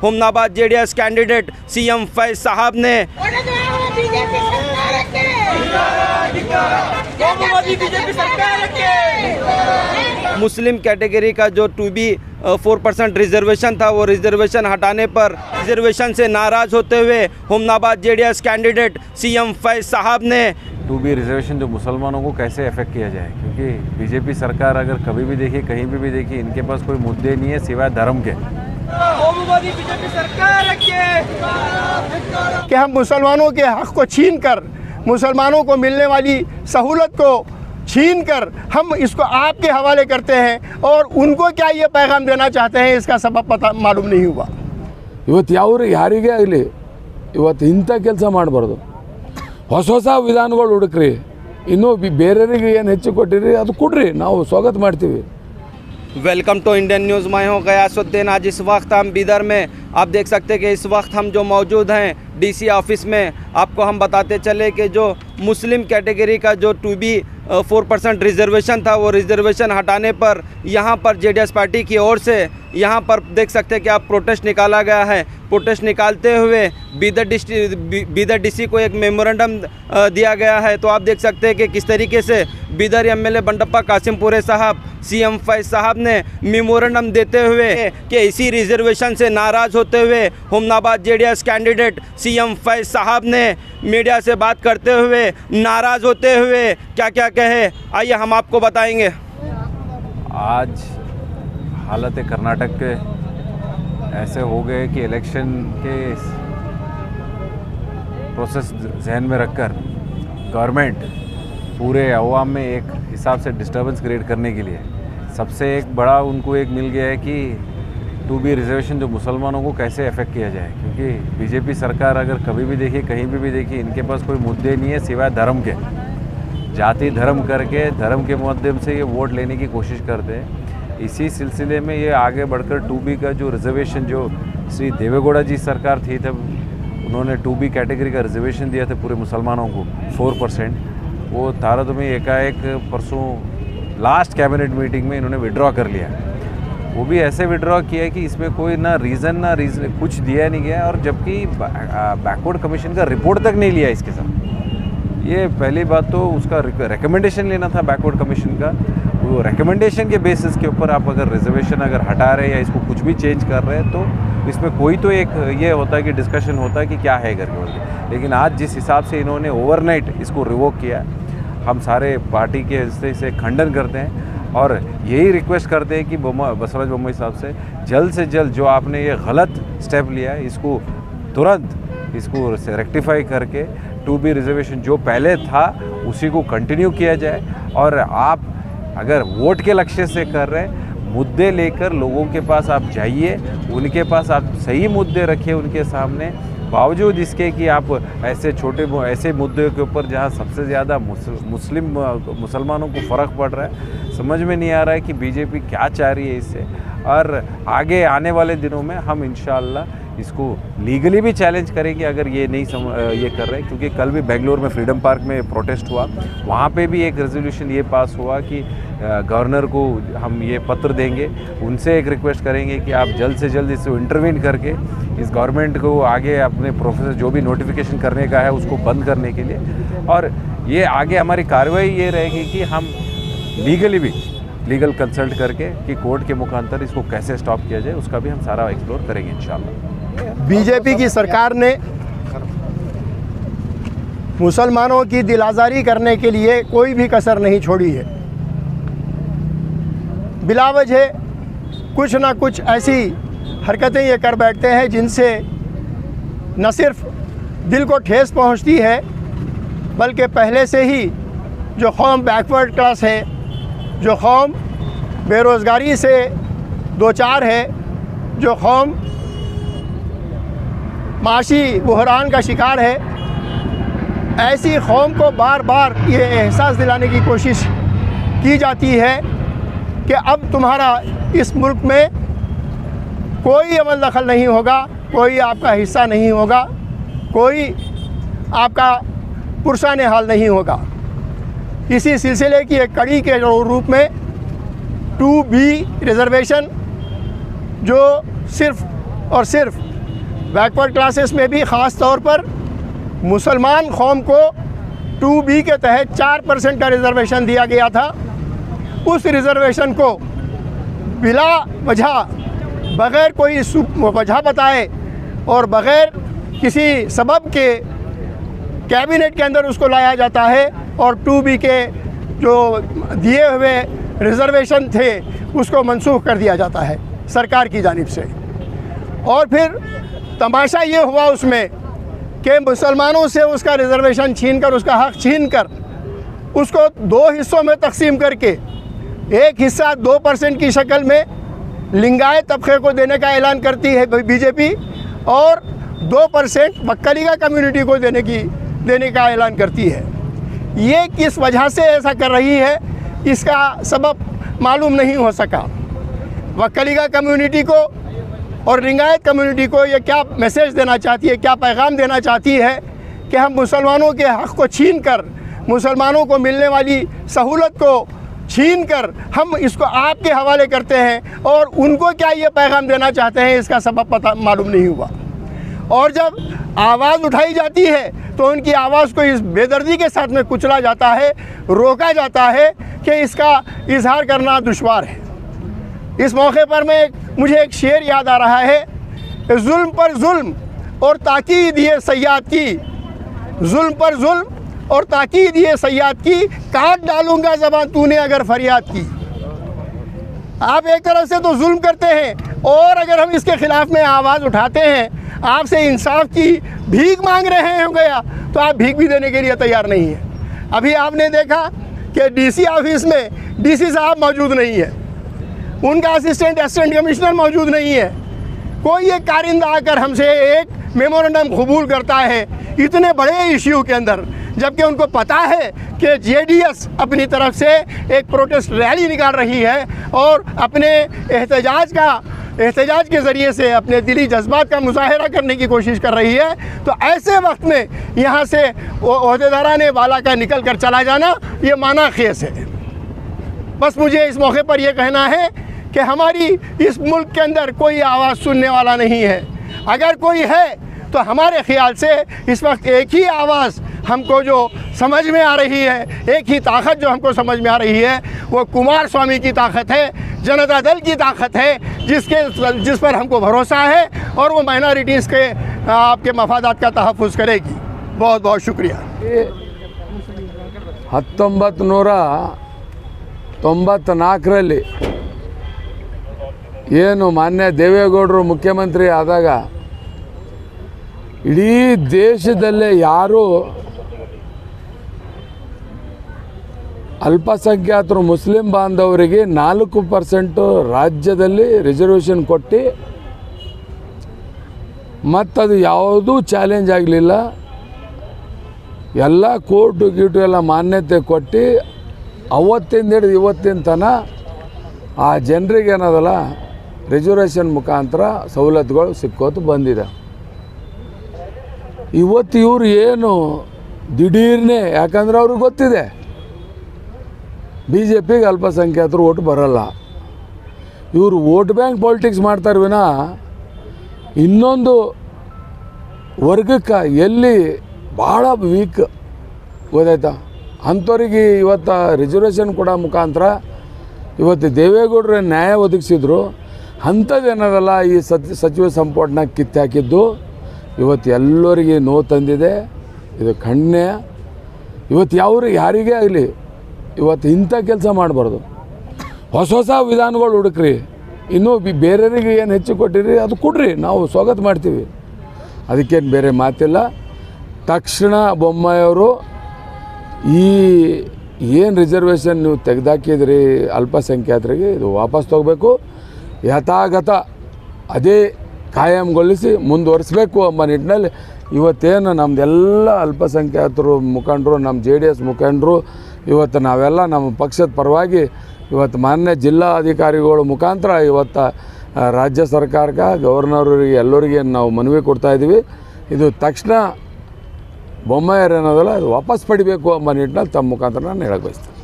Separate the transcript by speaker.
Speaker 1: Humnabad JDS candidate CM Faiz साहब ने मुस्लिम category का जो 2B 4% रिजर्वेशन था, वो रिजर्वेशन हटाने पर रिजर्वेशन से नाराज होते हुए Humnabad JDS candidate CM Faiz साहब ने
Speaker 2: 2B रिजर्वेशन जो मुसलमानों को कैसे अफेक्ट किया जाए, क्योंकि बीजेपी सरकार अगर कभी भी देखी, कहीं भी देखी, इनके पास कोई मुद्दे नहीं है सिवाय धर्म के।
Speaker 1: बीजेपी सरकार
Speaker 3: कि हम मुसलमानों के हक़ को छीन कर, मुसलमानों को मिलने वाली सहूलत को छीन कर हम इसको आपके हवाले करते हैं, और उनको क्या ये पैगाम देना चाहते हैं इसका सबब पता मालूम नहीं हुआ।
Speaker 4: ಇವತ್ತು ಯಾರಿಗೆ ಆಗಲಿ ಇವತ್ತು ಇಂಥ ಕೆಲಸ ಮಾಡಬಾರ್ದು, ಹೊಸ ಹೊಸ ವಿಧಾನಗಳು ಹುಡುಕ್ರಿ, ಇನ್ನೂ ಬೇರೆಯವರಿಗೆ ಏನು ಹೆಚ್ಚು ಕೊಟ್ಟಿರಿ ಅದು ಕೊಡ್ರಿ, ನಾವು ಸ್ವಾಗತ ಮಾಡ್ತೀವಿ।
Speaker 1: Welcome to Indian news. मैं हूँ गयासुद्दीन। आज इस वक्त हम बीदर में, आप देख सकते हैं कि इस वक्त हम जो मौजूद हैं डीसी ऑफिस में, आपको हम बताते चले कि जो मुस्लिम कैटेगरी का जो 2B 4% रिजर्वेशन था, वो रिजर्वेशन हटाने पर यहाँ पर जेडीएस पार्टी की ओर से यहाँ पर देख सकते हैं कि आप प्रोटेस्ट निकाला गया है। प्रोटेस्ट निकालते हुए बीदर डीसी को एक मेमोरेंडम दिया गया है। तो आप देख सकते हैं कि किस तरीके से बीदर एमएलए बंडप्पा कासिमपुरे साहब सीएम फैज साहब ने मेमोरेंडम देते हुए कि इसी रिजर्वेशन से नाराज़ होते हुए Humnabad JDS candidate CM Faiz साहब ने मीडिया से बात करते हुए नाराज़ होते हुए क्या क्या कहे, आइए हम आपको बताएंगे।
Speaker 2: आज हालत कर्नाटक के ऐसे हो गए कि इलेक्शन के प्रोसेस जहन में रखकर गवर्नमेंट पूरे अवाम में एक हिसाब से डिस्टर्बेंस क्रिएट करने के लिए सबसे एक बड़ा उनको एक मिल गया है कि 2B रिजर्वेशन जो मुसलमानों को कैसे अफेक्ट किया जाए, क्योंकि बीजेपी सरकार अगर कभी भी देखी, कहीं भी देखी, इनके पास कोई मुद्दे नहीं है सिवाय धर्म के। जाति धर्म करके, धर्म के माध्यम से ये वोट लेने की कोशिश करते हैं। इसी सिलसिले में ये आगे बढ़कर 2B का जो रिजर्वेशन जो श्री देवेगौड़ा जी सरकार थी तब उन्होंने 2B कैटेगरी का रिजर्वेशन दिया था पूरे मुसलमानों को 4%, वो तारतम्य एकाएक परसों लास्ट कैबिनेट मीटिंग में इन्होंने विड्रॉ कर लिया। वो भी ऐसे विड्रॉ किया कि इसमें कोई ना रीज़न कुछ दिया नहीं गया, और जबकि बैकवर्ड कमीशन का रिपोर्ट तक नहीं लिया इसके साथ। ये पहली बात तो उसका रिकमेंडेशन लेना था बैकवर्ड कमीशन का, वो रिकमेंडेशन के बेसिस के ऊपर आप अगर रिजर्वेशन अगर हटा रहे हैं या इसको कुछ भी चेंज कर रहे हैं तो इसमें कोई तो एक ये होता है कि डिस्कशन होता है कि क्या है करके बोलते। लेकिन आज जिस हिसाब से इन्होंने ओवरनाइट इसको रिवोक किया, हम सारे पार्टी के हिस्से से खंडन करते हैं और यही रिक्वेस्ट करते हैं कि बसवराज बोम्मई साहब से जल्द जो आपने ये गलत स्टेप लिया है इसको तुरंत इसको रेक्टिफाई करके 2B रिजर्वेशन जो पहले था उसी को कंटिन्यू किया जाए। और आप अगर वोट के लक्ष्य से कर रहे हैं, मुद्दे लेकर लोगों के पास आप जाइए, उनके पास आप सही मुद्दे रखिए उनके सामने, बावजूद इसके कि आप ऐसे मुद्दे के ऊपर जहां सबसे ज़्यादा मुसलमानों को फ़र्क पड़ रहा है, समझ में नहीं आ रहा है कि बीजेपी क्या चाह रही है इससे। और आगे आने वाले दिनों में हम इंशाअल्लाह इसको लीगली भी चैलेंज करेंगे अगर ये नहीं ये कर रहे, क्योंकि कल भी बेंगलोर में फ्रीडम पार्क में प्रोटेस्ट हुआ, वहाँ पे भी एक रेजोल्यूशन ये पास हुआ कि गवर्नर को हम ये पत्र देंगे, उनसे एक रिक्वेस्ट करेंगे कि आप जल्द से जल्द इसको इंटरवीन करके इस गवर्नमेंट को आगे अपने प्रोफेसर जो भी नोटिफिकेशन करने का है उसको बंद करने के लिए। और ये आगे हमारी कार्रवाई ये रहेगी कि हम लीगल कंसल्ट करके कि कोर्ट के मुखांतर इसको कैसे स्टॉप किया जाए, उसका भी हम सारा एक्सप्लोर करेंगे इंशाल्लाह।
Speaker 3: बीजेपी की सरकार ने मुसलमानों की दिल आज़ारी करने के लिए कोई भी कसर नहीं छोड़ी है। बिलावजह कुछ ना कुछ ऐसी हरकतें ये कर बैठते हैं जिनसे न सिर्फ दिल को ठेस पहुंचती है, बल्कि पहले से ही जो कौम बैकवर्ड क्लास है, जो कौम बेरोज़गारी से दो चार है, जो कौम माशी बहरान का शिकार है, ऐसी कौम को बार बार ये एहसास दिलाने की कोशिश की जाती है कि अब तुम्हारा इस मुल्क में कोई अमल दखल नहीं होगा, कोई आपका हिस्सा नहीं होगा, कोई आपका पुरसान हाल नहीं होगा। इसी सिलसिले की एक कड़ी के रूप में 2B रिज़र्वेशन जो सिर्फ और सिर्फ बैकवर्ड क्लासेस में भी ख़ास तौर पर मुसलमान कौम को 2B के तहत 4% का रिज़र्वेशन दिया गया था। उस रिज़र्वेशन को बिला वजह, बग़ैर कोई वजह बताए और बग़ैर किसी सबब के कैबिनेट के अंदर उसको लाया जाता है और 2B के जो दिए हुए रिज़र्वेशन थे उसको मनसूख कर दिया जाता है सरकार की जानिब से। और फिर तमाशा ये हुआ उसमें कि मुसलमानों से उसका रिज़र्वेशन छीनकर, उसका हक़ छीनकर उसको 2 हिस्सों में तकसीम करके एक हिस्सा 2% की शक्ल में लिंगायत तबके को देने का ऐलान करती है बीजेपी और 2% बक्कलीगा कम्युनिटी को देने का ऐलान करती है। ये किस वजह से ऐसा कर रही है इसका सबब मालूम नहीं हो सका। बक्कलीगा कम्युनिटी को और लिंगायत कम्युनिटी को ये क्या मैसेज देना चाहती है, क्या पैगाम देना चाहती है कि हम मुसलमानों के हक़ को छीन कर, मुसलमानों को मिलने वाली सहूलत को छीन कर हम इसको आपके हवाले करते हैं, और उनको क्या ये पैगाम देना चाहते हैं इसका सबब पता मालूम नहीं हुआ। और जब आवाज़ उठाई जाती है तो उनकी आवाज़ को इस बेदर्दी के साथ में कुचला जाता है, रोका जाता है कि इसका इजहार करना दुश्वार है। इस मौके पर मुझे एक शेर याद आ रहा है, जुल्म पर जुल्म और ताकीद ये सयाद की, जुल्म पर जुल्म और ताकीद ये सयाद की, काट डालूंगा ज़बान तूने अगर फरियाद की। आप एक तरफ से तो जुल्म करते हैं और अगर हम इसके ख़िलाफ़ में आवाज़ उठाते हैं, आपसे इंसाफ की भीख मांग रहे हो गया तो आप भीख भी देने के लिए तैयार नहीं है। अभी आपने देखा कि डीसी ऑफिस में डीसी साहब मौजूद नहीं है, उनका असिस्टेंट कमिश्नर मौजूद नहीं है। कोई एक कारिंदा आकर हमसे एक मेमोरेंडम कबूल करता है इतने बड़े इश्यू के अंदर, जबकि उनको पता है कि जेडीएस अपनी तरफ से एक प्रोटेस्ट रैली निकाल रही है और अपने एहतजाज के ज़रिए से अपने दिली जज्बात का मुजाहरा करने की कोशिश कर रही है। तो ऐसे वक्त में यहाँ से ओहदेदारान वाला का निकल कर चला जाना ये माना खेस है। बस मुझे इस मौके पर यह कहना है कि हमारी इस मुल्क के अंदर कोई आवाज़ सुनने वाला नहीं है। अगर कोई है तो हमारे ख़्याल से इस वक्त एक ही आवाज़ हमको जो समझ में आ रही है, एक ही ताकत जो हमको समझ में आ रही है, वो कुमार स्वामी की ताकत है, जनता दल की ताकत है, जिस पर हमको भरोसा है और वो माइनॉरिटीज़ के आपके मफादात का तहफ़्फ़ुज़ करेगी। बहुत बहुत शुक्रिया।
Speaker 4: 1994ರಲ್ಲಿ ಏನು ಮಾನ್ಯ ದೇವೇಗೌಡರು ಮುಖ್ಯಮಂತ್ರಿ ಆದಾಗ ಇಡೀ ದೇಶದಲ್ಲೇ ಯಾರು ಅಲ್ಪಸಂಖ್ಯಾತರು ಮುಸ್ಲಿಂ ಬಾಂಧವರಿಗೆ 4% ರಾಜ್ಯದಲ್ಲಿ ರಿಸರ್ವೇಷನ್ ಕೊಟ್ಟು ಮತ್ತದು ಯಾವುದೂ ಚಾಲೆಂಜ್ ಆಗಲಿಲ್ಲ, ಎಲ್ಲ ಕೋರ್ಟು ಗೀಟು ಎಲ್ಲ ಮಾನ್ಯತೆ ಕೊಟ್ಟು ಅವತ್ತಿಂದ ಹಿಡಿದು ಇವತ್ತಿನ ತನಕ ಆ ಜನರಿಗೆ ಏನದಲ್ಲ ರಿಸರ್ವೇಷನ್ ಮುಖಾಂತರ ಸವಲತ್ತುಗಳು ಸಿಕ್ಕೋತು ಬಂದಿದೆ. ಇವತ್ತು ಇವರು ಏನು ದಿಢೀರ್ನೆ, ಯಾಕಂದ್ರೆ ಅವ್ರಿಗೆ ಗೊತ್ತಿದೆ BJPಗೆ ಅಲ್ಪಸಂಖ್ಯಾತರು ಓಟ್ ಬರಲ್ಲ, ಇವರು ವೋಟ್ ಬ್ಯಾಂಕ್ ಪಾಲಿಟಿಕ್ಸ್ ಮಾಡ್ತಾರೆ ವಿನ ಇನ್ನೊಂದು ವರ್ಗಕ್ಕೆ ಎಲ್ಲಿ ಭಾಳ ವೀಕ್ ಗೊತ್ತಾಯ್ತಾ ಅಂಥವ್ರಿಗೆ ಇವತ್ತು ರಿಸರ್ವೇಷನ್ ಕೊಡೋ ಮುಖಾಂತರ ಇವತ್ತು ದೇವೇಗೌಡರು ನ್ಯಾಯ ಒದಗಿಸಿದ್ರು. ಅಂಥದ್ದೇನದಲ್ಲ ಈ ಸಚಿವ ಸಂಪುಟನಾಗ ಕಿತ್ತಾಕಿದ್ದು ಇವತ್ತು ಎಲ್ಲರಿಗೆ ನೋವು ತಂದಿದೆ. ಇದು ಖಂಡನೆ. ಇವತ್ತು ಯಾರಿಗೇ ಆಗಲಿ ಇವತ್ತು ಇಂಥ ಕೆಲಸ ಮಾಡಬಾರ್ದು. ಹೊಸ ವಿಧಾನಗಳು ಹುಡುಕ್ರಿ, ಇನ್ನೂ ಬೇರೆಯವರಿಗೆ ಏನು ಹೆಚ್ಚು ಕೊಟ್ಟಿರಿ ಅದು ಕೊಡ್ರಿ, ನಾವು ಸ್ವಾಗತ ಮಾಡ್ತೀವಿ, ಅದಕ್ಕೇನು ಬೇರೆ ಮಾತಿಲ್ಲ. ತಕ್ಷಣ ಬೊಮ್ಮಾಯಿಯವರು ಏನು ರಿಸರ್ವೇಷನ್ ನೀವು ತೆಗೆದಾಕಿದ್ರಿ ಅಲ್ಪಸಂಖ್ಯಾತರಿಗೆ ಇದು ವಾಪಸ್ ತಗೋಬೇಕು, ಯಥಾಗತ ಅದೇ ಕಾಯಂಗೊಳಿಸಿ ಮುಂದುವರಿಸಬೇಕು ಎಂಬ ನಿಟ್ಟಿನಲ್ಲಿ ಇವತ್ತೇನು ನಮ್ಮದೆಲ್ಲ ಅಲ್ಪಸಂಖ್ಯಾತರು ಮುಖಂಡರು, ನಮ್ಮ JDS ಮುಖಂಡರು ಇವತ್ತು ನಾವೆಲ್ಲ ನಮ್ಮ ಪಕ್ಷದ ಪರವಾಗಿ ಇವತ್ತು ಮಾನ್ಯ ಜಿಲ್ಲಾ ಅಧಿಕಾರಿಗಳ ಮುಖಾಂತರ ಇವತ್ತು ರಾಜ್ಯ ಸರ್ಕಾರಕ್ಕೆ, ಗವರ್ನರ್ರಿಗೆ ಎಲ್ಲರಿಗೆ ನಾವು ಮನವಿ ಕೊಡ್ತಾಯಿದ್ದೀವಿ. ಇದು ತಕ್ಷಣ ಬೊಮ್ಮಾಯಿಯರು ಏನೋದಲ್ಲ ಅದು ವಾಪಸ್ ಪಡಿಬೇಕು ಎಂಬ ನಿಟ್ಟಿನಲ್ಲಿ ತಮ್ಮ ಮುಖಾಂತರ ನಾನು ಹೇಳಕ್ಕೆ ಬಯಸ್ತೀನಿ.